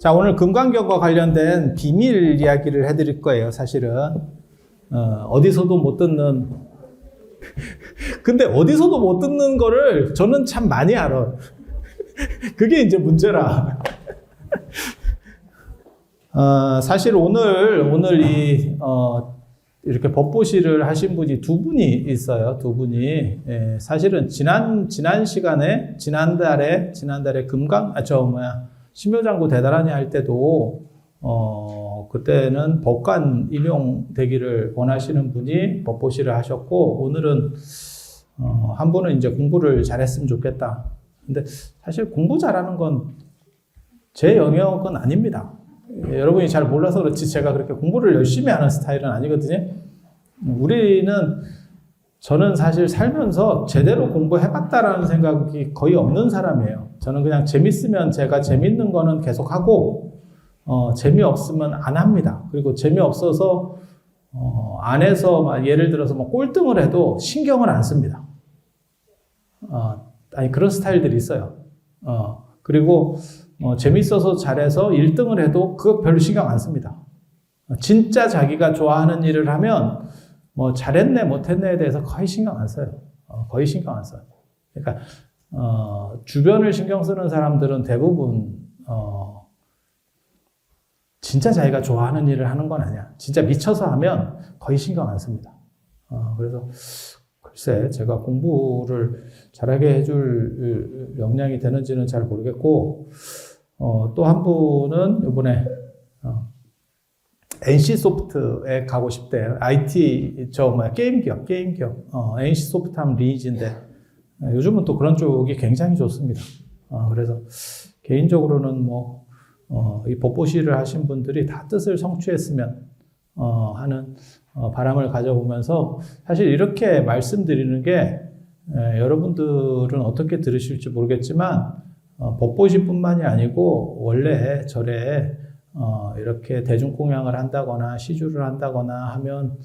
자, 오늘 금강경과 관련된 비밀 이야기를 해드릴 거예요, 사실은. 어디서도 못 듣는. 근데 어디서도 못 듣는 거를 저는 참 많이 알아요. 그게 이제 문제라. 사실 오늘 이렇게 법보시를 하신 분이 두 분이 있어요. 두 분이. 예, 사실은 지난달에 신묘장구 대단하니 할 때도, 그때는 법관 임용되기를 원하시는 분이 법보시를 하셨고, 오늘은, 한 분은 이제 공부를 잘했으면 좋겠다. 근데 사실 공부 잘하는 건 제 영역은 아닙니다. 여러분이 잘 몰라서 그렇지 제가 그렇게 공부를 열심히 하는 스타일은 아니거든요. 저는 사실 살면서 제대로 공부해봤다라는 생각이 거의 없는 사람이에요. 저는 그냥 재밌으면 제가 재밌는 거는 계속하고, 재미없으면 안 합니다. 그리고 재미없어서, 안에서 막 예를 들어서 뭐 꼴등을 해도 신경을 안 씁니다. 그런 스타일들이 있어요. 그리고, 재밌어서 잘해서 1등을 해도 그거 별로 신경 안 씁니다. 진짜 자기가 좋아하는 일을 하면 뭐 잘했네 못했네에 대해서 거의 신경 안 써요. 거의 신경 안 써요. 그러니까 주변을 신경 쓰는 사람들은 대부분 진짜 자기가 좋아하는 일을 하는 건 아니야. 진짜 미쳐서 하면 거의 신경 안 씁니다. 그래서 글쎄 제가 공부를 잘하게 해줄 역량이 되는지는 잘 모르겠고, 또 한 분은 이번에 NC소프트에 가고 싶대요. IT 게임 기업 NC소프트 하면 리니지인데 요즘은 또 그런 쪽이 굉장히 좋습니다. 그래서 개인적으로는 이 법보시를 하신 분들이 다 뜻을 성취했으면 하는 바람을 가져보면서, 사실 이렇게 말씀드리는 게 여러분들은 어떻게 들으실지 모르겠지만 법보시뿐만이 아니고 원래 절에 이렇게 대중공양을 한다거나 시주를 한다거나 하면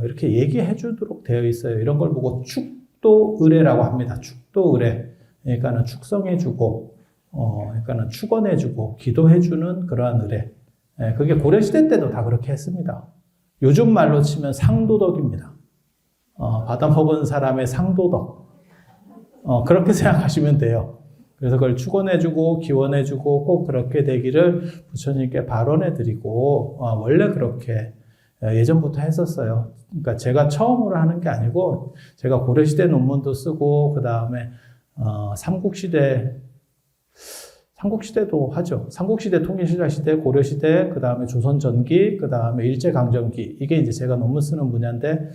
이렇게 얘기해 주도록 되어 있어요. 이런 걸 보고 축도의례라고 합니다. 축도의례. 그러니까는 축성해 주고, 그러니까는 축원해 주고 기도해 주는 그러한 의례. 그게 고려시대 때도 다 그렇게 했습니다. 요즘 말로 치면 상도덕입니다. 받아먹은 사람의 상도덕. 그렇게 생각하시면 돼요. 그래서 그걸 축원해주고 기원해주고 꼭 그렇게 되기를 부처님께 발언해드리고, 원래 그렇게 예전부터 했었어요. 그러니까 제가 처음으로 하는 게 아니고, 제가 고려시대 논문도 쓰고, 그 다음에 삼국시대도 하죠. 삼국시대, 통일신라시대, 고려시대, 그 다음에 조선전기, 그 다음에 일제강점기. 이게 이제 제가 논문 쓰는 분야인데,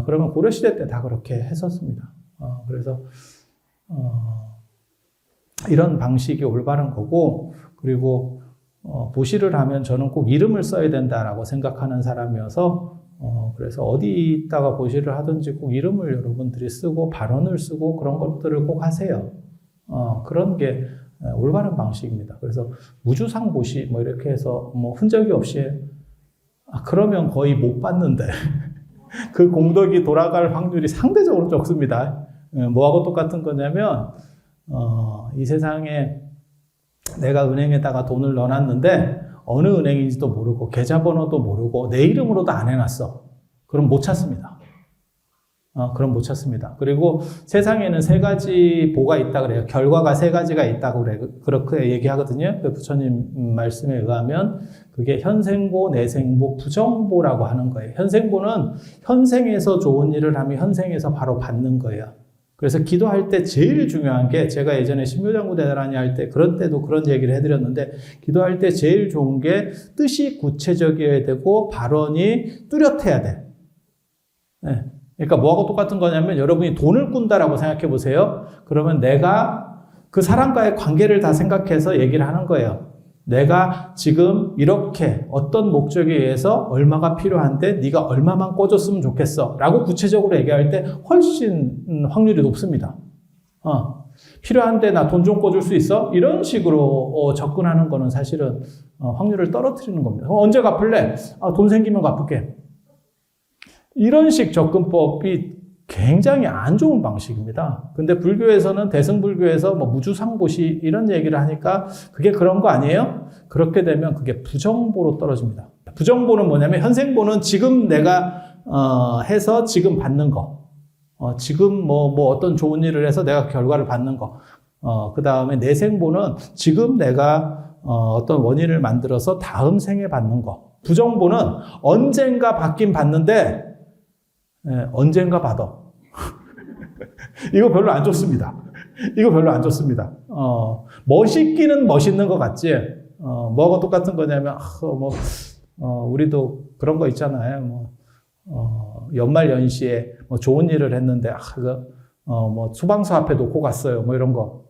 그러면 고려시대 때 다 그렇게 했었습니다. 그래서 이런 방식이 올바른 거고, 그리고 보시를 하면 저는 꼭 이름을 써야 된다라고 생각하는 사람이어서, 그래서 어디다가 보시를 하든지 꼭 이름을 여러분들이 쓰고 발언을 쓰고 그런 것들을 꼭 하세요. 그런 게 올바른 방식입니다. 그래서 무주상 보시 이렇게 해서 흔적이 없이 그러면 거의 못 받는데 그 공덕이 돌아갈 확률이 상대적으로 적습니다. 뭐하고 똑같은 거냐면 이 세상에 내가 은행에다가 돈을 넣어놨는데 어느 은행인지도 모르고 계좌번호도 모르고 내 이름으로도 안 해놨어. 그럼 못 찾습니다. 그럼 못 찾습니다. 그리고 세상에는 3가지 보가 있다 그래요. 결과가 3가지가 있다고 그래요. 그렇게 얘기하거든요. 부처님 말씀에 의하면 그게 현생보, 내생보, 부정보라고 하는 거예요. 현생보는 현생에서 좋은 일을 하면 현생에서 바로 받는 거예요. 그래서 기도할 때 제일 중요한 게, 제가 예전에 신묘장구 대단하니 할 때 그런 때도 그런 얘기를 해드렸는데, 기도할 때 제일 좋은 게 뜻이 구체적이어야 되고 발언이 뚜렷해야 돼. 네. 그러니까 뭐하고 똑같은 거냐면, 여러분이 돈을 꾼다라고 생각해 보세요. 그러면 내가 그 사람과의 관계를 다 생각해서 얘기를 하는 거예요. 내가 지금 이렇게 어떤 목적에 의해서 얼마가 필요한데 네가 얼마만 꿔줬으면 좋겠어 라고 구체적으로 얘기할 때 훨씬 확률이 높습니다. 필요한데 나 돈 좀 꿔줄 수 있어? 이런 식으로 접근하는 거는 사실은 확률을 떨어뜨리는 겁니다. 언제 갚을래? 돈 생기면 갚을게. 이런 식 접근법이 굉장히 안 좋은 방식입니다. 근데 불교에서는 대승불교에서 뭐 무주상보시 이런 얘기를 하니까 그게 그런 거 아니에요? 그렇게 되면 그게 부정보로 떨어집니다. 부정보는 뭐냐면 현생보는 지금 내가 해서 지금 받는 거. 지금 뭐 어떤 좋은 일을 해서 내가 결과를 받는 거. 그 다음에 내생보는 지금 내가 어떤 원인을 만들어서 다음 생에 받는 거. 부정보는 언젠가 받긴 받는데 언젠가 받아. 이거 별로 안 좋습니다. 이거 별로 안 좋습니다. 멋있기는 멋있는 것 같지. 뭐가 똑같은 거냐면 우리도 그런 거 있잖아요. 연말 연시에 뭐 좋은 일을 했는데 뭐 수방서 앞에 놓고 갔어요. 뭐 이런 거.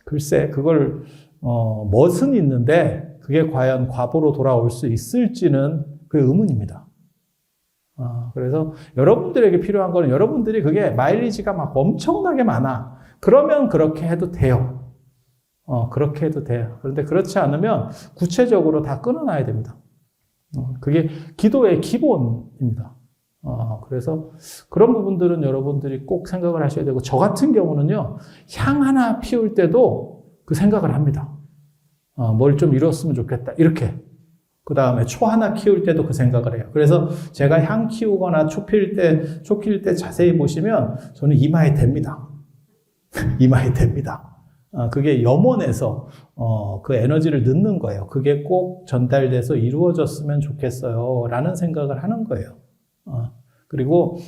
글쎄 그걸 멋은 있는데 그게 과연 과보로 돌아올 수 있을지는 그 의문입니다. 그래서 여러분들에게 필요한 거는 여러분들이 그게 마일리지가 막 엄청나게 많아. 그러면 그렇게 해도 돼요. 그렇게 해도 돼요. 그런데 그렇지 않으면 구체적으로 다 끊어놔야 됩니다. 그게 기도의 기본입니다. 그래서 그런 부분들은 여러분들이 꼭 생각을 하셔야 되고, 저 같은 경우는요, 향 하나 피울 때도 그 생각을 합니다. 뭘 좀 이뤘으면 좋겠다. 이렇게. 그 다음에 초 하나 키울 때도 그 생각을 해요. 그래서 제가 향 키우거나 초 킬 때 자세히 보시면 저는 이마에 댑니다. 이마에 댑니다. 그게 염원에서 그 에너지를 넣는 거예요. 그게 꼭 전달돼서 이루어졌으면 좋겠어요. 라는 생각을 하는 거예요. 그리고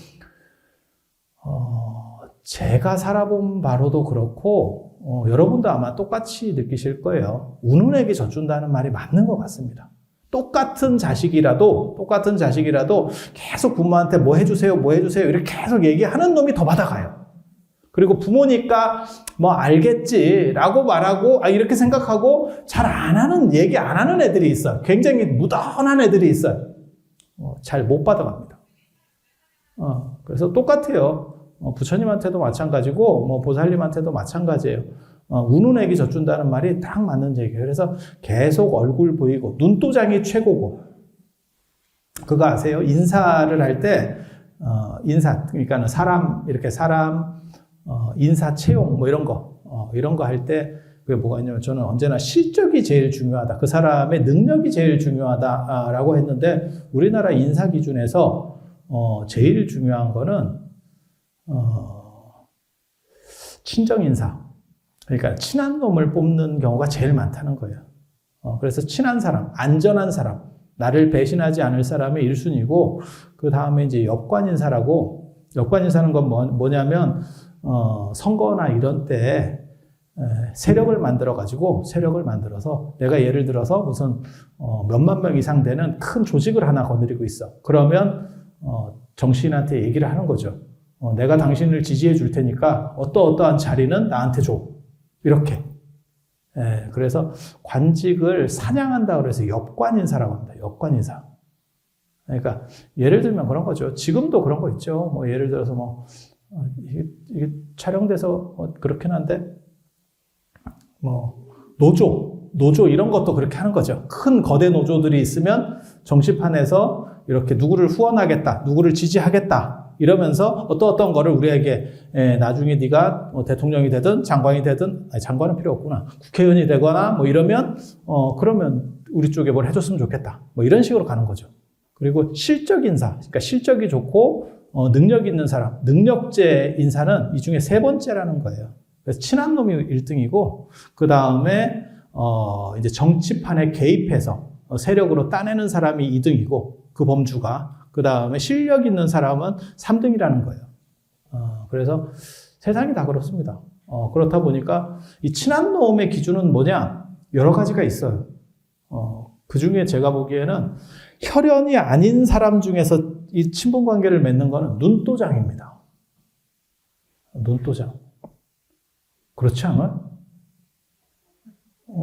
제가 살아본 바로도 그렇고 여러분도 아마 똑같이 느끼실 거예요. 우는에게 젖준다는 말이 맞는 것 같습니다. 똑같은 자식이라도 계속 부모한테 뭐 해주세요 이렇게 계속 얘기하는 놈이 더 받아가요. 그리고 부모니까 뭐 알겠지라고 말하고 이렇게 생각하고 잘 안 하는, 얘기 안 하는 애들이 있어요. 굉장히 무던한 애들이 있어요. 잘 못 받아갑니다. 그래서 똑같아요. 부처님한테도 마찬가지고 뭐 보살님한테도 마찬가지예요. 우는 애기 젖준다는 말이 딱 맞는 얘기예요. 그래서 계속 얼굴 보이고 눈도장이 최고고, 그거 아세요? 인사를 할 때 그러니까 사람 인사 채용 뭐 이런 거 할 때 그게 뭐가 있냐면, 저는 언제나 실적이 제일 중요하다. 그 사람의 능력이 제일 중요하다라고 했는데, 우리나라 인사 기준에서 제일 중요한 거는 친정 인사. 그러니까 친한 놈을 뽑는 경우가 제일 많다는 거예요. 그래서 친한 사람, 안전한 사람, 나를 배신하지 않을 사람이 1순위고, 그 다음에 이제 역관인사라고, 역관인사는 건 뭐냐면 선거나 이런 때 세력을 만들어서 내가 예를 들어서 무슨 몇만 명 이상 되는 큰 조직을 하나 거느리고 있어. 그러면 정치인한테 얘기를 하는 거죠. 내가 당신을 지지해 줄 테니까 어떠한 자리는 나한테 줘. 이렇게. 그래서 관직을 사냥한다 그래서 역관인사라고 합니다. 역관인사. 그러니까 예를 들면 그런 거죠. 지금도 그런 거 있죠. 뭐 예를 들어서 이게 촬영돼서 그렇긴 한데, 노조 이런 것도 그렇게 하는 거죠. 큰 거대 노조들이 있으면 정치판에서 이렇게 누구를 후원하겠다, 누구를 지지하겠다 이러면서 어떤 거를 우리에게 나중에 네가 대통령이 되든 장관이 되든, 장관은 필요 없구나, 국회의원이 되거나 뭐 이러면 그러면 우리 쪽에 뭘 해줬으면 좋겠다, 뭐 이런 식으로 가는 거죠. 그리고 실적 인사, 그러니까 실적이 좋고 능력 있는 사람, 능력제 인사는 이 중에 세 번째라는 거예요. 그래서 친한 놈이 1등이고, 그 다음에 이제 정치판에 개입해서 세력으로 따내는 사람이 2등이고, 그 범주가. 그 다음에 실력 있는 사람은 3등이라는 거예요. 그래서 세상이 다 그렇습니다. 그렇다 보니까 이 친한 놈의 기준은 뭐냐? 여러 가지가 있어요. 그 중에 제가 보기에는 혈연이 아닌 사람 중에서 이 친분 관계를 맺는 거는 눈도장입니다. 눈도장. 그렇지 않아요?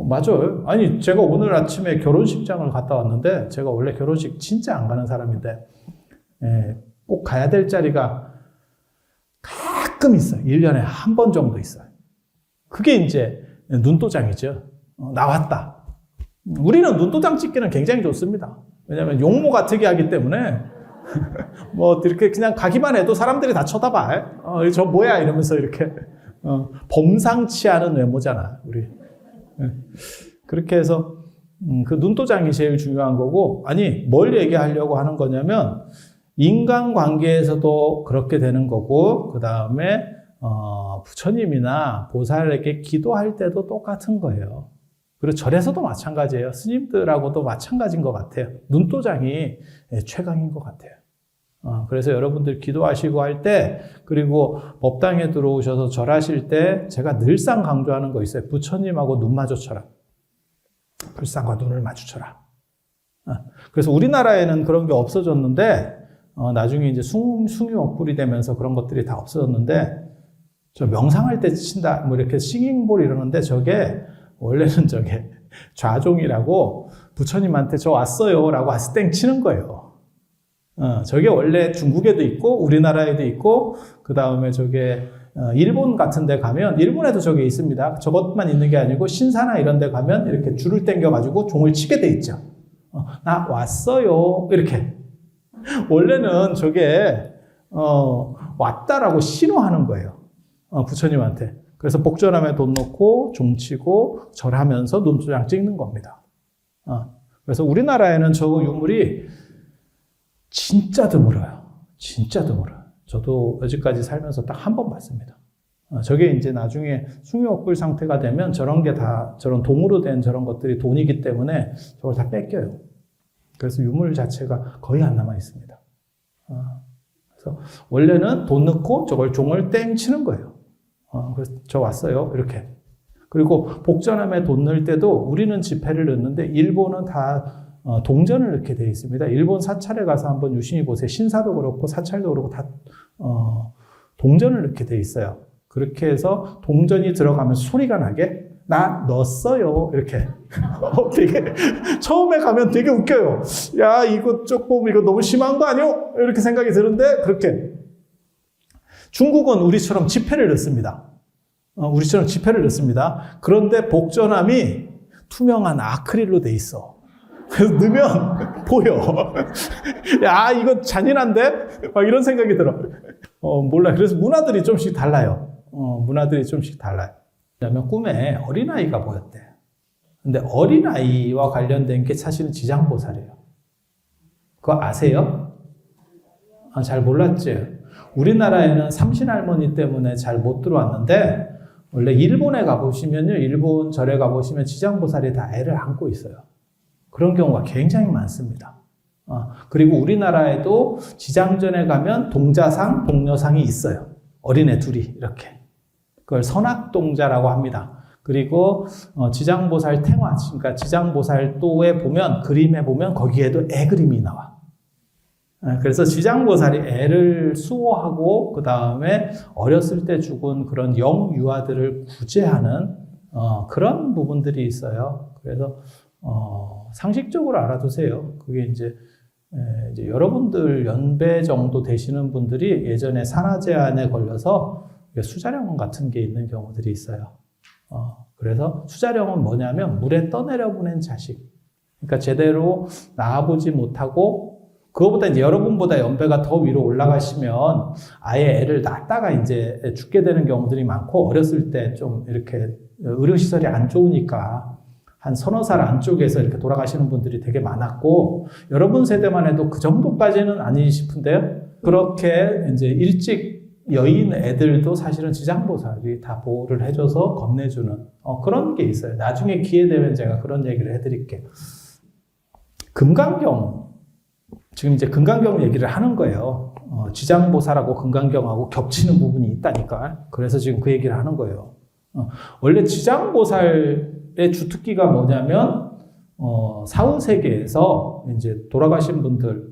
맞아요. 아니, 제가 오늘 아침에 결혼식장을 갔다 왔는데, 제가 원래 결혼식 진짜 안 가는 사람인데, 꼭 가야 될 자리가 가끔 있어요. 1년에 한 번 정도 있어요. 그게 이제 눈도장이죠. 나왔다. 우리는 눈도장 찍기는 굉장히 좋습니다. 왜냐하면 용모가 특이하기 때문에 뭐 이렇게 그냥 가기만 해도 사람들이 다 쳐다봐. 저 뭐야 이러면서 이렇게 범상치 않은 외모잖아 우리. 그렇게 해서 그 눈도장이 제일 중요한 거고, 아니 뭘 얘기하려고 하는 거냐면 인간관계에서도 그렇게 되는 거고, 그 다음에 부처님이나 보살에게 기도할 때도 똑같은 거예요. 그리고 절에서도 마찬가지예요. 스님들하고도 마찬가지인 것 같아요. 눈도장이 최강인 것 같아요. 그래서 여러분들 기도하시고 할 때, 그리고 법당에 들어오셔서 절하실 때 제가 늘상 강조하는 거 있어요. 부처님하고 눈 마주쳐라. 불상과 눈을 마주쳐라. 그래서 우리나라에는 그런 게 없어졌는데, 나중에 이제 숭유억불이 되면서 그런 것들이 다 없어졌는데, 저 명상할 때 친다, 뭐 이렇게 싱잉볼 이러는데, 저게 원래는 저게 좌종이라고 부처님한테 저 왔어요 라고 와서 땡 치는 거예요. 저게 원래 중국에도 있고 우리나라에도 있고, 그 다음에 저게 일본 같은 데 가면, 일본에도 저게 있습니다. 저것만 있는 게 아니고 신사나 이런 데 가면 이렇게 줄을 당겨가지고 종을 치게 돼 있죠. 나 왔어요 이렇게. 원래는 저게 왔다라고 신호하는 거예요. 부처님한테. 그래서 복전함에 돈 넣고 종 치고 절하면서 눈도장 찍는 겁니다. 그래서 우리나라에는 저 유물이 진짜 드물어요. 진짜 드물어요. 저도 여지까지 살면서 딱 한 번 봤습니다. 저게 이제 나중에 숭유억불 상태가 되면 저런 게 다, 저런 동으로 된 저런 것들이 돈이기 때문에 저걸 다 뺏겨요. 그래서 유물 자체가 거의 안 남아 있습니다. 그래서 원래는 돈 넣고 저걸 종을 땡 치는 거예요. 그래서 저 왔어요 이렇게. 그리고 복전함에 돈 넣을 때도 우리는 지폐를 넣는데 일본은 다 동전을 넣게 되어 있습니다. 일본 사찰에 가서 한번 유심히 보세요. 신사도 그렇고 사찰도 그렇고 다 동전을 넣게 되어 있어요. 그렇게 해서 동전이 들어가면 소리가 나게 나 넣었어요 이렇게. 되게 처음에 가면 되게 웃겨요. 야 이거 조금 이거 너무 심한 거 아니요? 이렇게 생각이 드는데, 그렇게 중국은 우리처럼 지폐를 넣습니다. 우리처럼 지폐를 넣습니다. 그런데 복전함이 투명한 아크릴로 돼 있어. 그래서 넣으면 보여. 야, 이거 잔인한데? 막 이런 생각이 들어. 몰라. 그래서 문화들이 좀씩 달라요. 문화들이 좀씩 달라요. 왜냐면 꿈에 어린아이가 보였대. 근데 어린아이와 관련된 게 사실은 지장보살이에요. 그거 아세요? 잘 몰랐지? 우리나라에는 삼신할머니 때문에 잘 못 들어왔는데, 원래 일본에 가보시면요, 일본 절에 가보시면 지장보살이 다 애를 안고 있어요. 그런 경우가 굉장히 많습니다. 그리고 우리나라에도 지장전에 가면 동자상, 동녀상이 있어요. 어린애 둘이 이렇게. 그걸 선악동자라고 합니다. 그리고 지장보살 탱화, 그러니까 지장보살도에 보면, 그림에 보면 거기에도 애 그림이 나와. 그래서 지장보살이 애를 수호하고 그 다음에 어렸을 때 죽은 그런 영유아들을 구제하는 그런 부분들이 있어요. 그래서 상식적으로 알아두세요. 그게 이제 여러분들 연배 정도 되시는 분들이 예전에 산화제한에 걸려서 수자령원 같은 게 있는 경우들이 있어요. 그래서 수자령은 뭐냐면 물에 떠내려 보낸 자식. 그러니까 제대로 낳아보지 못하고, 그거보다 이제 여러분보다 연배가 더 위로 올라가시면 아예 애를 낳다가 이제 죽게 되는 경우들이 많고, 어렸을 때 좀 이렇게 의료시설이 안 좋으니까 한 서너 살 안쪽에서 이렇게 돌아가시는 분들이 되게 많았고, 여러분 세대만 해도 그 정도까지는 아니 싶은데요. 그렇게 이제 일찍 여인 애들도 사실은 지장보살이 다 보호를 해줘서 건네주는 그런 게 있어요. 나중에 기회 되면 제가 그런 얘기를 해드릴게요. 금강경. 지금 이제 금강경 얘기를 하는 거예요. 지장보살하고 금강경하고 겹치는 부분이 있다니까. 그래서 지금 그 얘기를 하는 거예요. 원래 지장보살의 주특기가 뭐냐면, 사후세계에서 이제 돌아가신 분들,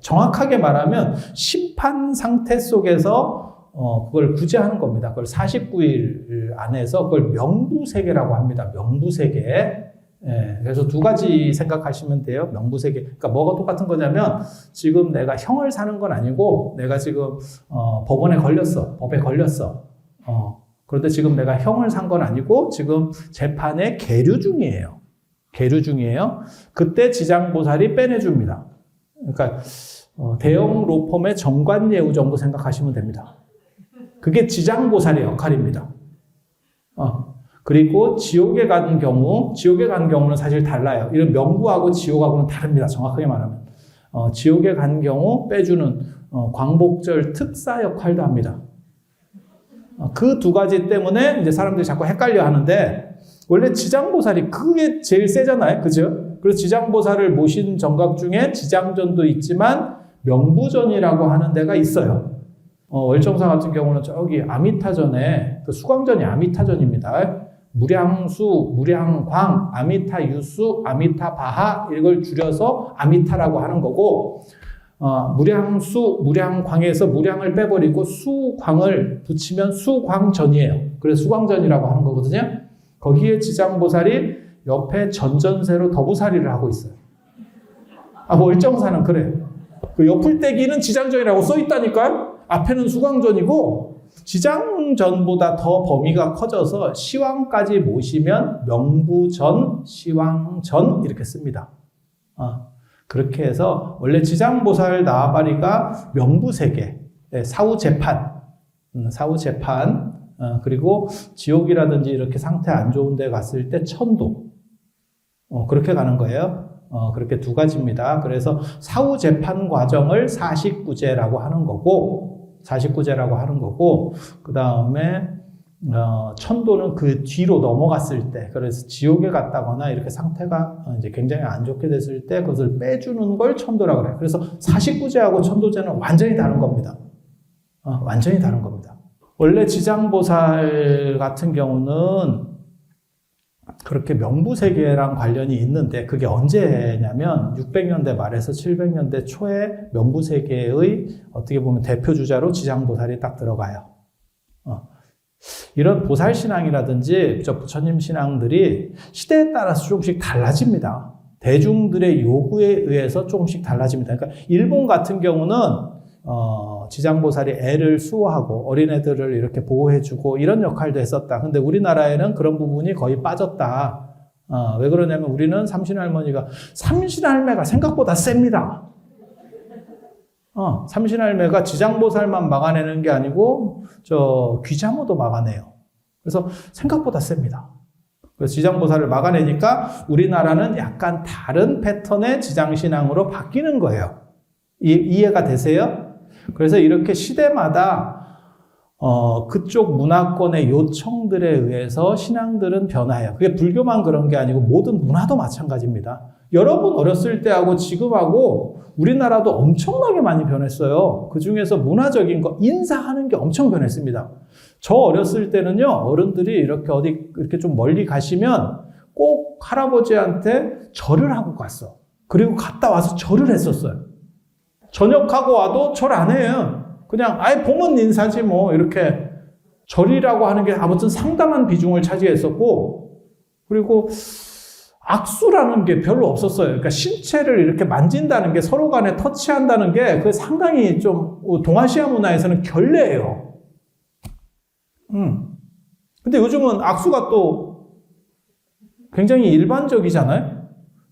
정확하게 말하면 심판 상태 속에서 그걸 구제하는 겁니다. 그걸 49일 안에서 그걸 명부세계라고 합니다. 명부세계. 예, 그래서 두 가지 생각하시면 돼요. 명부세계. 그러니까 뭐가 똑같은 거냐면, 지금 내가 형을 사는 건 아니고, 내가 지금 법원에 걸렸어. 법에 걸렸어. 그런데 지금 내가 형을 산 건 아니고, 지금 재판에 계류 중이에요. 계류 중이에요. 그때 지장보살이 빼내줍니다. 그러니까 대형 로펌의 정관예우 정도 생각하시면 됩니다. 그게 지장보살의 역할입니다. 그리고 지옥에 가는 경우는 사실 달라요. 이런 명부하고 지옥하고는 다릅니다. 정확하게 말하면. 지옥에 간 경우 빼주는 광복절 특사 역할도 합니다. 그 두 가지 때문에 이제 사람들이 자꾸 헷갈려 하는데, 원래 지장보살이 그게 제일 세잖아요. 그죠? 그래서 지장보살을 모신 정각 중에 지장전도 있지만 명부전이라고 하는 데가 있어요. 월정사 같은 경우는 저기 아미타전에, 그 수광전이 아미타전입니다. 무량수, 무량광, 아미타유수, 아미타바하 이걸 줄여서 아미타라고 하는 거고, 무량수, 무량광에서 무량을 빼버리고 수광을 붙이면 수광전이에요. 그래서 수광전이라고 하는 거거든요. 거기에 지장보살이 옆에 전전세로 더부살이를 하고 있어요. 월정사는 그래요. 그 옆을떼기는 지장전이라고 써 있다니까요. 앞에는 수광전이고 지장전보다 더 범위가 커져서 시왕까지 모시면 명부전, 시왕전 이렇게 씁니다. 그렇게 해서 원래 지장보살 나와바리가 명부세계, 사후재판, 그리고 지옥이라든지 이렇게 상태 안 좋은 데 갔을 때 천도, 그렇게 가는 거예요. 그렇게 두 가지입니다. 그래서 사후재판 과정을 사식구제라고 하는 거고, 그 다음에 천도는 그 뒤로 넘어갔을 때, 그래서 지옥에 갔다거나 이렇게 상태가 이제 굉장히 안 좋게 됐을 때 그것을 빼주는 걸 천도라고 그래요. 그래서 사식구제하고 천도제는 완전히 다른 겁니다. 완전히 다른 겁니다. 원래 지장보살 같은 경우는 그렇게 명부세계랑 관련이 있는데, 그게 언제냐면 600년대 말에서 700년대 초에 명부세계의 어떻게 보면 대표주자로 지장보살이 딱 들어가요. 이런 보살신앙이라든지 부처님 신앙들이 시대에 따라서 조금씩 달라집니다. 대중들의 요구에 의해서 조금씩 달라집니다. 그러니까 일본 같은 경우는 지장보살이 애를 수호하고 어린애들을 이렇게 보호해주고 이런 역할도 했었다. 근데 우리나라에는 그런 부분이 거의 빠졌다. 왜 그러냐면 우리는 삼신할매가 생각보다 셉니다. 삼신할매가 지장보살만 막아내는 게 아니고 귀자모도 막아내요. 그래서 생각보다 셉니다. 그래서 지장보살을 막아내니까 우리나라는 약간 다른 패턴의 지장신앙으로 바뀌는 거예요. 이해가 되세요? 그래서 이렇게 시대마다 그쪽 문화권의 요청들에 의해서 신앙들은 변화해요. 그게 불교만 그런 게 아니고 모든 문화도 마찬가지입니다. 여러분 어렸을 때하고 지금하고 우리나라도 엄청나게 많이 변했어요. 그 중에서 문화적인 거, 인사하는 게 엄청 변했습니다. 저 어렸을 때는요, 어른들이 이렇게 좀 멀리 가시면 꼭 할아버지한테 절을 하고 갔어. 그리고 갔다 와서 절을 했었어요. 전역하고 와도 절 안 해요. 그냥 아예 보면 인사지 뭐, 이렇게 절이라고 하는 게 아무튼 상당한 비중을 차지했었고, 그리고 악수라는 게 별로 없었어요. 그러니까 신체를 이렇게 만진다는 게, 서로 간에 터치한다는 게 그게 상당히 좀 동아시아 문화에서는 결례예요. 근데 요즘은 악수가 또 굉장히 일반적이잖아요.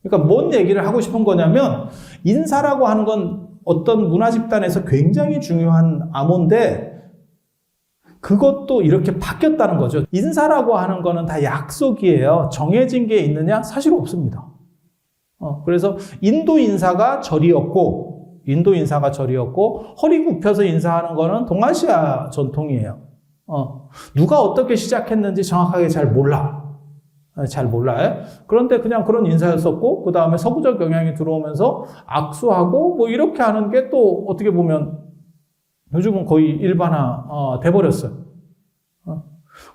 그러니까 뭔 얘기를 하고 싶은 거냐면, 인사라고 하는 건 어떤 문화 집단에서 굉장히 중요한 암호인데 그것도 이렇게 바뀌었다는 거죠. 인사라고 하는 거는 다 약속이에요. 정해진 게 있느냐? 사실 없습니다. 그래서 인도 인사가 절이었고 허리 굽혀서 인사하는 거는 동아시아 전통이에요. 누가 어떻게 시작했는지 정확하게 잘 몰라요. 그런데 그냥 그런 인사였었고, 그 다음에 서구적 영향이 들어오면서 악수하고 뭐 이렇게 하는 게 또 어떻게 보면 요즘은 거의 일반화 돼버렸어요.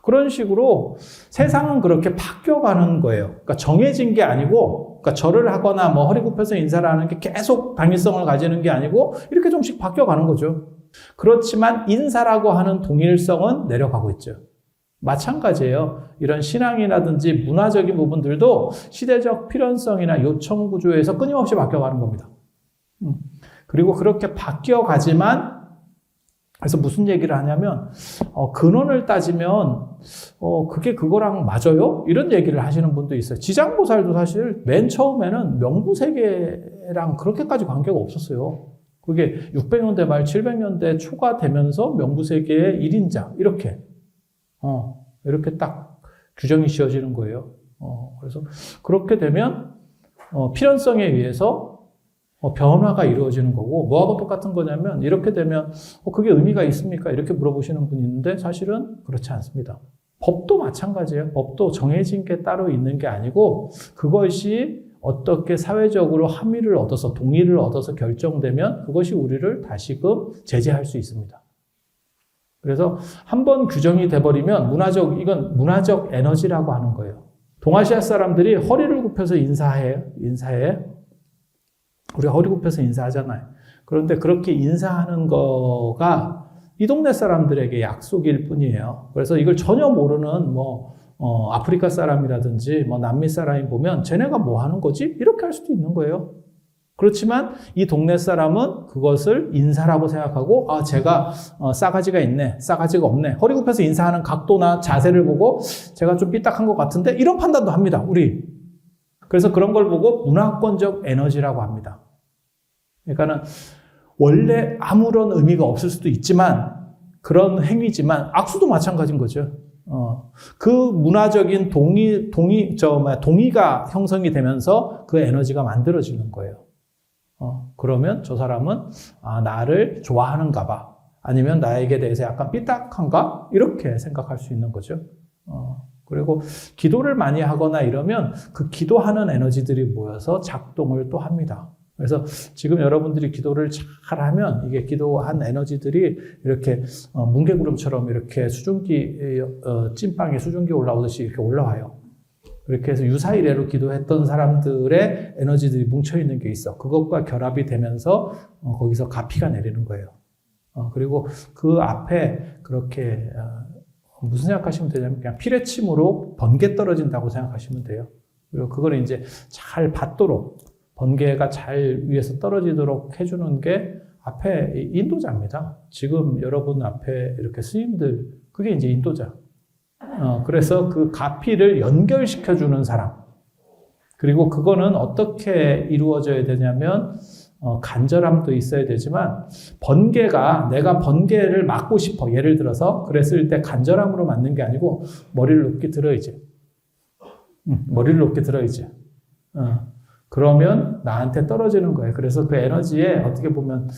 그런 식으로 세상은 그렇게 바뀌어가는 거예요. 그러니까 정해진 게 아니고, 그러니까 절을 하거나 뭐 허리 굽혀서 인사를 하는 게 계속 당일성을 가지는 게 아니고 이렇게 조금씩 바뀌어가는 거죠. 그렇지만 인사라고 하는 동일성은 내려가고 있죠. 마찬가지예요. 이런 신앙이라든지 문화적인 부분들도 시대적 필연성이나 요청 구조에서 끊임없이 바뀌어가는 겁니다. 그리고 그렇게 바뀌어가지만 그래서 무슨 얘기를 하냐면, 근원을 따지면, 그게 그거랑 맞아요? 이런 얘기를 하시는 분도 있어요. 지장보살도 사실 맨 처음에는 명부세계랑 그렇게까지 관계가 없었어요. 그게 600년대 말 700년대 초가 되면서 명부세계의 1인자, 이렇게 딱 규정이 지어지는 거예요. 그래서 그렇게 되면, 필연성에 의해서 변화가 이루어지는 거고, 뭐하고 똑같은 거냐면, 이렇게 되면, 그게 의미가 있습니까? 이렇게 물어보시는 분이 있는데, 사실은 그렇지 않습니다. 법도 마찬가지예요. 법도 정해진 게 따로 있는 게 아니고, 그것이 어떻게 사회적으로 합의를 얻어서, 동의를 얻어서 결정되면, 그것이 우리를 다시금 제재할 수 있습니다. 그래서 한번 규정이 돼버리면, 이건 문화적 에너지라고 하는 거예요. 동아시아 사람들이 허리를 굽혀서 인사해. 우리가 허리 굽혀서 인사하잖아요. 그런데 그렇게 인사하는 거가 이 동네 사람들에게 약속일 뿐이에요. 그래서 이걸 전혀 모르는 아프리카 사람이라든지 남미 사람이 보면 쟤네가 뭐 하는 거지? 이렇게 할 수도 있는 거예요. 그렇지만 이 동네 사람은 그것을 인사라고 생각하고 제가 싸가지가 있네, 싸가지가 없네. 허리 굽혀서 인사하는 각도나 자세를 보고 제가 좀 삐딱한 것 같은데 이런 판단도 합니다. 우리. 그래서 그런 걸 보고 문화권적 에너지라고 합니다. 그러니까는 원래 아무런 의미가 없을 수도 있지만 그런 행위지만 악수도 마찬가지인 거죠. 그 문화적인 동의가 형성이 되면서 그 에너지가 만들어지는 거예요. 그러면 저 사람은 나를 좋아하는가 봐. 아니면 나에게 대해서 약간 삐딱한가? 이렇게 생각할 수 있는 거죠. 그리고 기도를 많이 하거나 이러면 그 기도하는 에너지들이 모여서 작동을 또 합니다. 그래서 지금 여러분들이 기도를 잘 하면 이게 기도한 에너지들이 이렇게 뭉게구름처럼 이렇게 찐빵에 수증기 올라오듯이 이렇게 올라와요. 그렇게 해서 유사일해로 기도했던 사람들의 에너지들이 뭉쳐있는 게 있어. 그것과 결합이 되면서 거기서 가피가 내리는 거예요. 그리고 그 앞에 그렇게 무슨 생각하시면 되냐면 그냥 피레침으로 번개 떨어진다고 생각하시면 돼요. 그리고 그걸 이제 잘 받도록 번개가 잘 위에서 떨어지도록 해주는 게 앞에 인도자입니다. 지금 여러분 앞에 이렇게 스님들 그게 이제 인도자. 그래서 그 가피를 연결시켜주는 사람. 그리고 그거는 어떻게 이루어져야 되냐면 간절함도 있어야 되지만 내가 번개를 막고 싶어. 예를 들어서 그랬을 때 간절함으로 맞는 게 아니고 머리를 높게 들어야지. 머리를 높게 들어야지. 그러면 나한테 떨어지는 거예요. 그래서 그 에너지에 어떻게 보면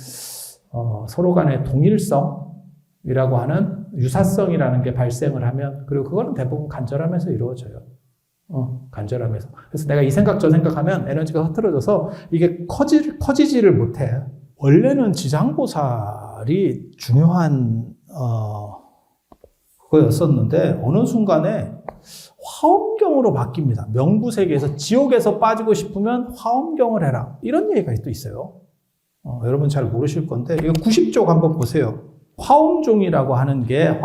서로 간의 동일성이라고 하는 유사성이라는 게 발생을 하면 그리고 그거는 대부분 간절함에서 이루어져요. 간절함에서. 그래서 내가 이 생각 저 생각하면 에너지가 흐트러져서 이게 커지지를 못해. 원래는 지장보살이 중요한 그거였었는데 어느 순간에 화엄경으로 바뀝니다. 명부세계에서 지옥에서 빠지고 싶으면 화엄경을 해라. 이런 얘기가 또 있어요. 여러분 잘 모르실 건데 이거 90쪽 한번 보세요. 화엄종이라고 하는 게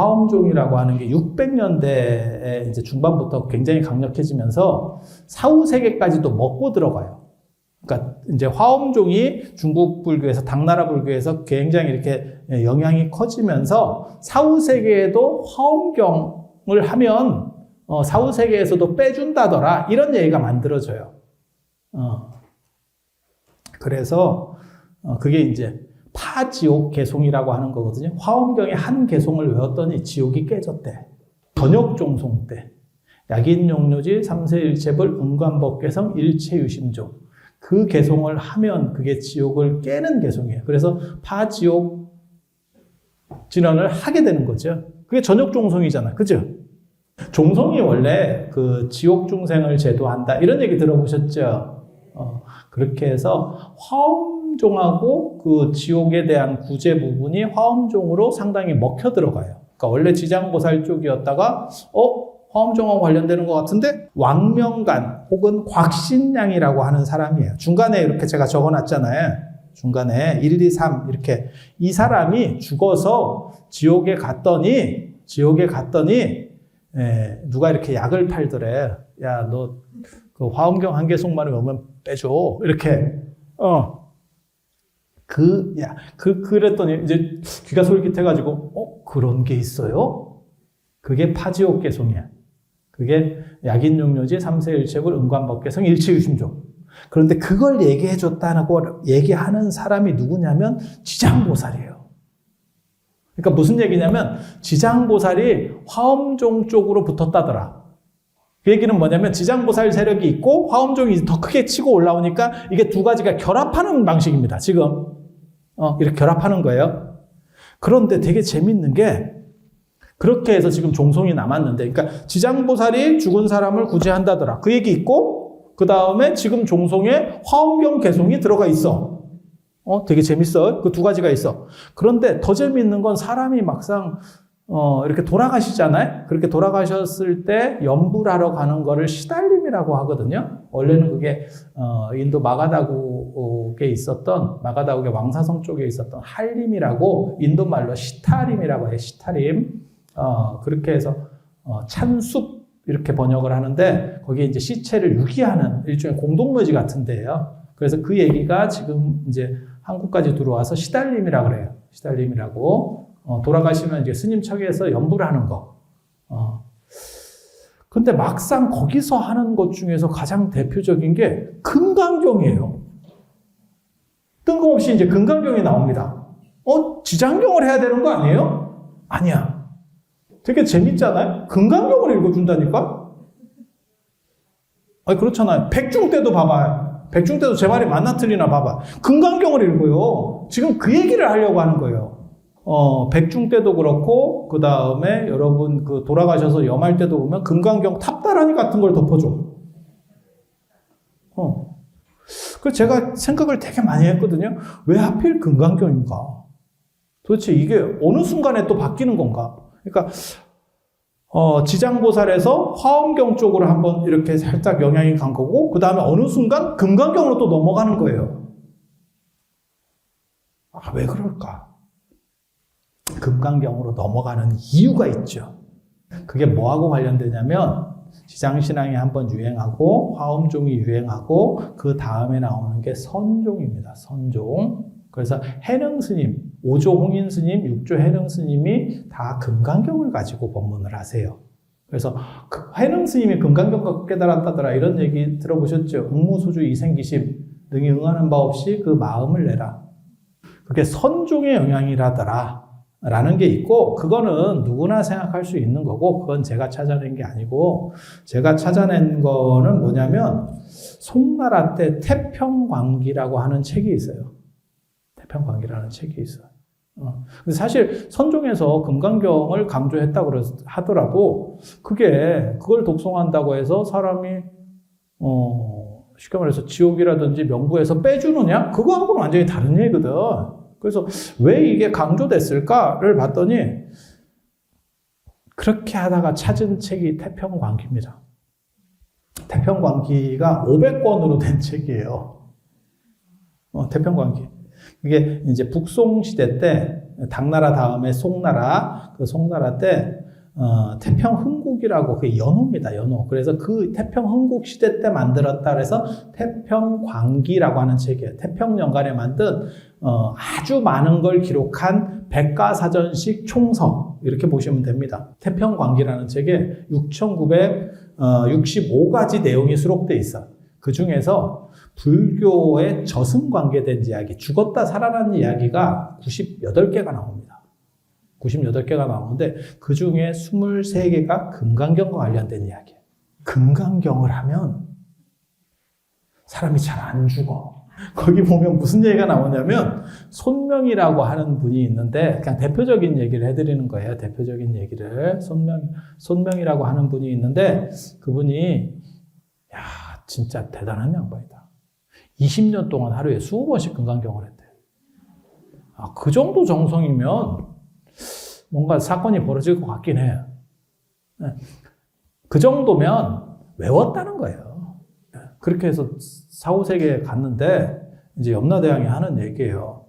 600년대 이제 중반부터 굉장히 강력해지면서 사후세계까지도 먹고 들어가요. 그러니까 이제 화엄종이 중국 불교에서 당나라 불교에서 굉장히 이렇게 영향이 커지면서 사후세계에도 화엄경을 하면 사후세계에서도 빼준다더라 이런 얘기가 만들어져요. 그래서 그게 이제 파지옥 개송이라고 하는 거거든요. 화엄경의 한 개송을 외웠더니 지옥이 깨졌대. 전역종송 때 약인용료지 삼세일체불 은관법개성 일체유심종 그 개송을 하면 그게 지옥을 깨는 개송이에요. 그래서 파지옥 진언을 하게 되는 거죠. 그게 전역종송이잖아. 그죠? 종송이 원래 그 지옥 중생을 제도한다 이런 얘기 들어보셨죠? 그렇게 해서 화엄종하고 그 지옥에 대한 구제 부분이 화엄종으로 상당히 먹혀 들어가요. 그러니까 원래 지장보살 쪽이었다가 화엄종하고 관련되는 것 같은데 왕명간 혹은 곽신양이라고 하는 사람이에요. 중간에 이렇게 제가 적어놨잖아요. 중간에 1, 2, 3 이렇게 이 사람이 죽어서 지옥에 갔더니 누가 이렇게 약을 팔더래. 야, 너 그 화엄경 한 개송만을 오면 빼줘. 이렇게 그랬더니 이제 귀가 솔깃해가지고, 그런 게 있어요? 그게 파지옥개송이야. 그게 약인용료지 3세일체불 음관법개성 일치유심조. 그런데 그걸 얘기해줬다고 얘기하는 사람이 누구냐면 지장보살이에요. 그러니까 무슨 얘기냐면 지장보살이 화엄종 쪽으로 붙었다더라. 그 얘기는 뭐냐면 지장보살 세력이 있고 화엄종이 더 크게 치고 올라오니까 이게 두 가지가 결합하는 방식입니다. 지금 이렇게 결합하는 거예요. 그런데 되게 재밌는 게 그렇게 해서 지금 종송이 남았는데, 그러니까 지장보살이 죽은 사람을 구제한다더라. 그 얘기 있고 그 다음에 지금 종송에 화엄경 개송이 들어가 있어. 되게 재밌어. 그 두 가지가 있어. 그런데 더 재밌는 건 사람이 막상 이렇게 돌아가시잖아요. 그렇게 돌아가셨을 때 염불하러 가는 거를 시달림이라고 하거든요. 원래는 그게 인도 마가다국의 왕사성 쪽에 있었던 할림이라고 인도 말로 시타림이라고 해요. 시타림. 그렇게 해서 찬숲 이렇게 번역을 하는데 거기에 이제 시체를 유기하는 일종의 공동묘지 같은 데예요. 그래서 그 얘기가 지금 이제 한국까지 들어와서 시달림이라고 그래요. 시달림이라고. 돌아가시면 이제 스님 척에서 염불을 하는 거. 근데 막상 거기서 하는 것 중에서 가장 대표적인 게 금강경이에요. 뜬금없이 이제 금강경이 나옵니다. 지장경을 해야 되는 거 아니에요? 아니야. 되게 재밌잖아요? 금강경을 읽어준다니까? 아니, 그렇잖아요. 백중 때도 봐봐요. 백중 때도 제 말이 맞나 틀리나 봐봐. 금강경을 읽어요. 지금 그 얘기를 하려고 하는 거예요. 백중 때도 그렇고, 그 다음에 여러분 돌아가셔서 염할 때도 보면 금강경 탑다라니 같은 걸 덮어줘. 그래서 제가 생각을 되게 많이 했거든요. 왜 하필 금강경인가? 도대체 이게 어느 순간에 또 바뀌는 건가? 그러니까, 지장보살에서 화엄경 쪽으로 한번 이렇게 살짝 영향이 간 거고, 그 다음에 어느 순간 금강경으로 또 넘어가는 거예요. 왜 그럴까? 금강경으로 넘어가는 이유가 있죠. 그게 뭐하고 관련되냐면 지장신앙이 한번 유행하고 화엄종이 유행하고 그 다음에 나오는 게 선종입니다. 선종. 그래서 해능스님, 5조 홍인스님, 6조 해능스님이 다 금강경을 가지고 법문을 하세요. 그래서 해능스님이 금강경 깨달았다더라 이런 얘기 들어보셨죠? 응무소주 이생기심 등이 응하는 바 없이 그 마음을 내라. 그게 선종의 영향이라더라 라는 게 있고, 그거는 누구나 생각할 수 있는 거고, 그건 제가 찾아낸 게 아니고, 제가 찾아낸 거는 뭐냐면 송나라 때 태평광기라고 하는 책이 있어요. 태평광기라는 책이 있어요. 근데 사실 선종에서 금강경을 강조했다고 하더라도 그걸 독송한다고 해서 사람이 쉽게 말해서 지옥이라든지 명부에서 빼주느냐? 그거하고는 완전히 다른 얘기거든. 그래서 왜 이게 강조됐을까를 봤더니 그렇게 하다가 찾은 책이 태평광기입니다. 태평광기가 500권으로 된 책이에요. 태평광기. 이게 이제 북송시대 때, 당나라 다음에 송나라, 그 송나라 때, 태평흥국이라고, 그게 연호입니다, 연호. 그래서 그 태평흥국 시대 때 만들었다 그래서 태평광기라고 하는 책이에요. 태평연간에 만든, 아주 많은 걸 기록한 백과사전식 총서, 이렇게 보시면 됩니다. 태평광기라는 책에 6,965가지 내용이 수록되어 있어요. 그 중에서 불교의 저승 관계된 이야기, 죽었다 살아난 이야기가 98개가 나옵니다. 98개가 나오는데 그 중에 23개가 금강경과 관련된 이야기예요. 금강경을 하면 사람이 잘 안 죽어. 거기 보면 무슨 얘기가 나오냐면 손명이라고 하는 분이 있는데 그냥 대표적인 얘기를 해드리는 거예요. 대표적인 얘기를. 손명이라고 하는 분이 있는데 그분이 진짜 대단한 양반이다. 20년 동안 하루에 20번씩 금강경을 했대요. 그 정도 정성이면 뭔가 사건이 벌어질 것 같긴 해요. 그 정도면 외웠다는 거예요. 그렇게 해서 사후세계에 갔는데 이제 염라대왕이 하는 얘기예요.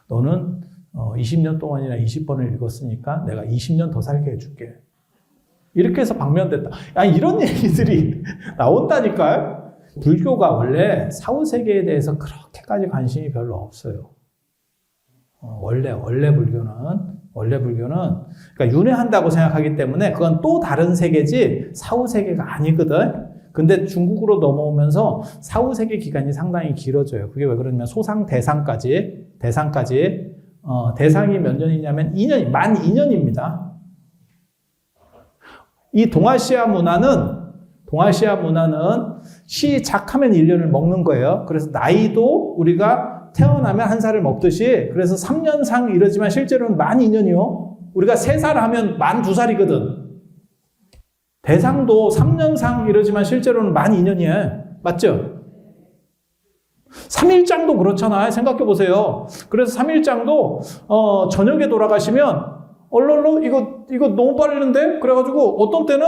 너는 20년 동안이나 20번을 읽었으니까 내가 20년 더 살게 해줄게. 이렇게 해서 방면됐다. 이런 얘기들이 나온다니까요. 불교가 원래 사후세계에 대해서 그렇게까지 관심이 별로 없어요. 원래 불교는 그러니까 윤회한다고 생각하기 때문에 그건 또 다른 세계지 사후 세계가 아니거든. 근데 중국으로 넘어오면서 사후 세계 기간이 상당히 길어져요. 그게 왜 그러냐면 소상 대상까지 대상이 몇 년이냐면 2년, 만 2년입니다. 이 동아시아 문화는 시작하면 1년을 먹는 거예요. 그래서 나이도 우리가 태어나면 한 살을 먹듯이 그래서 3년상 이러지만 실제로는 만 2년이요. 우리가 3살 하면 만 2살이거든. 대상도 3년상 이러지만 실제로는 만 2년이에요. 맞죠? 3일장도 그렇잖아요. 생각해 보세요. 그래서 3일장도 저녁에 돌아가시면 얼렁 이거 너무 빠르는데? 그래가지고 어떤 때는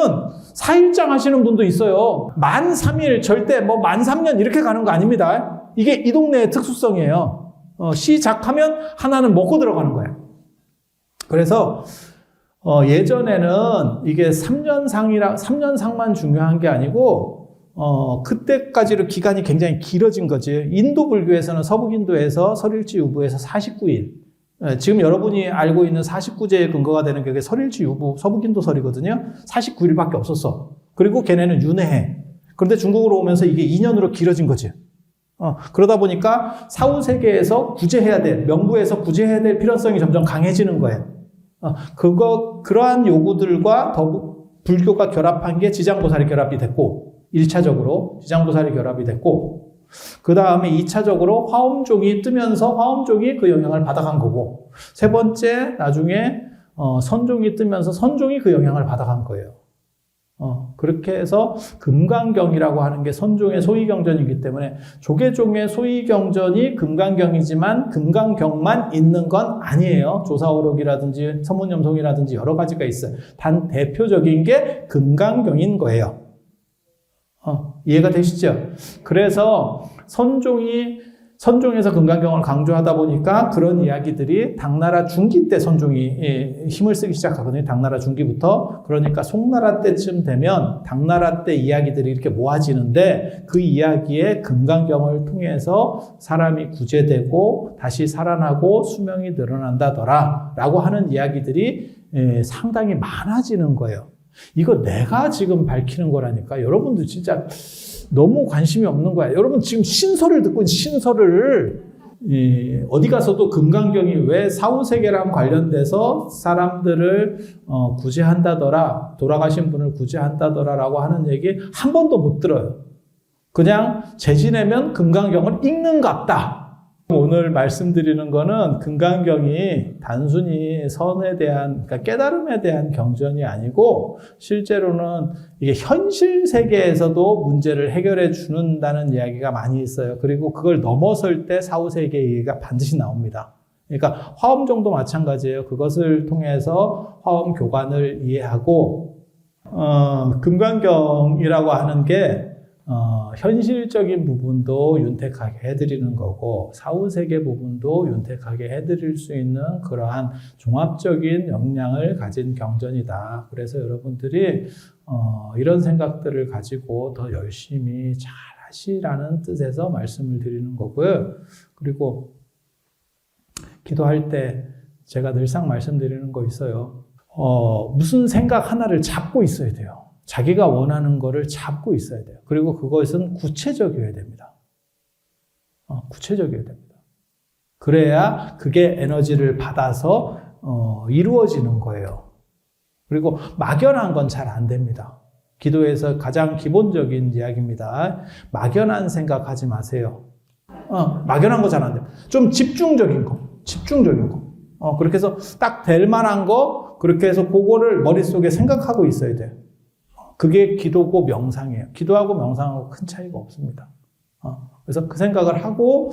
4일장 하시는 분도 있어요. 만 3일 절대 만 3년 이렇게 가는 거 아닙니다. 이게 이 동네의 특수성이에요. 시작하면 하나는 먹고 들어가는 거예요. 그래서 예전에는 이게 3년상만 중요한 게 아니고 그때까지로 기간이 굉장히 길어진 거지. 인도 불교에서는 서북인도에서 설일치 유부에서 49일. 지금 여러분이 알고 있는 49제의 근거가 되는 게 설일치 유부, 서북인도설이거든요. 49일밖에 없었어. 그리고 걔네는 윤회해. 그런데 중국으로 오면서 이게 2년으로 길어진 거지. 그러다 보니까 사후 세계에서 구제해야 돼. 명부에서 구제해야 될 필요성이 점점 강해지는 거예요. 그러한 요구들과 불교가 결합한 게 지장보살이 결합이 됐고, 1차적으로 지장보살이 결합이 됐고, 그 다음에 2차적으로 화엄종이 뜨면서 화엄종이 그 영향을 받아간 거고, 세 번째, 나중에, 선종이 뜨면서 선종이 그 영향을 받아간 거예요. 그렇게 해서 금강경이라고 하는 게 선종의 소위경전이기 때문에 조계종의 소위경전이 금강경이지만 금강경만 있는 건 아니에요. 조사오록이라든지 선문염송이라든지 여러 가지가 있어요. 단 대표적인 게 금강경인 거예요. 이해가 되시죠? 그래서 선종에서 금강경을 강조하다 보니까 그런 이야기들이 당나라 중기 때 선종이 힘을 쓰기 시작하거든요. 당나라 중기부터. 그러니까 송나라 때쯤 되면 당나라 때 이야기들이 이렇게 모아지는데 그 이야기에 금강경을 통해서 사람이 구제되고 다시 살아나고 수명이 늘어난다더라 라고 하는 이야기들이 상당히 많아지는 거예요. 이거 내가 지금 밝히는 거라니까. 여러분들 진짜 너무 관심이 없는 거야. 여러분 지금 신설을 듣고 신설을 어디 가서도 금강경이 왜 사후세계랑 관련돼서 사람들을 구제한다더라, 돌아가신 분을 구제한다더라라고 하는 얘기 한 번도 못 들어요. 그냥 재지내면 금강경을 읽는갑다. 오늘 말씀드리는 거는 금강경이 단순히 선에 대한, 그러니까 깨달음에 대한 경전이 아니고 실제로는 이게 현실 세계에서도 문제를 해결해 주는다는 이야기가 많이 있어요. 그리고 그걸 넘어설 때 사후세계 얘기가 반드시 나옵니다. 그러니까 화엄종도 마찬가지예요. 그것을 통해서 화엄 교관을 이해하고 금강경이라고 하는 게 현실적인 부분도 윤택하게 해드리는 거고 사후세계 부분도 윤택하게 해드릴 수 있는 그러한 종합적인 역량을 가진 경전이다. 그래서 여러분들이 이런 생각들을 가지고 더 열심히 잘 하시라는 뜻에서 말씀을 드리는 거고요. 그리고 기도할 때 제가 늘상 말씀드리는 거 있어요. 무슨 생각 하나를 잡고 있어야 돼요. 자기가 원하는 거를 잡고 있어야 돼요. 그리고 그것은 구체적이어야 됩니다. 구체적이어야 됩니다. 그래야 그게 에너지를 받아서 이루어지는 거예요. 그리고 막연한 건 잘 안 됩니다. 기도에서 가장 기본적인 이야기입니다. 막연한 생각하지 마세요. 막연한 거 잘 안 돼요. 좀 집중적인 거. 그렇게 해서 딱 될 만한 거, 그렇게 해서 그거를 머릿속에 생각하고 있어야 돼요. 그게 기도고 명상이에요. 기도하고 명상하고 큰 차이가 없습니다. 그래서 그 생각을 하고,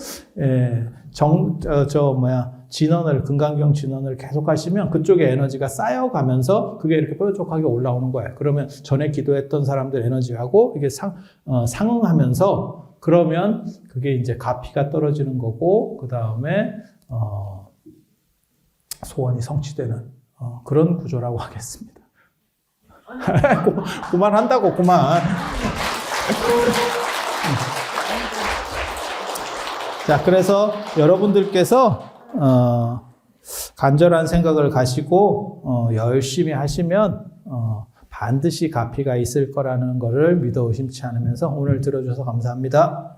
금강경 진원을 계속 하시면 그쪽에 에너지가 쌓여가면서 그게 이렇게 뾰족하게 올라오는 거예요. 그러면 전에 기도했던 사람들 에너지하고 이게 상응하면서 그러면 그게 이제 가피가 떨어지는 거고, 그 다음에, 소원이 성취되는, 그런 구조라고 하겠습니다. 그만한다고, 그만. 자, 그래서 여러분들께서 간절한 생각을 가시고 열심히 하시면 반드시 가피가 있을 거라는 것을 믿어 의심치 않으면서 오늘 들어주셔서 감사합니다.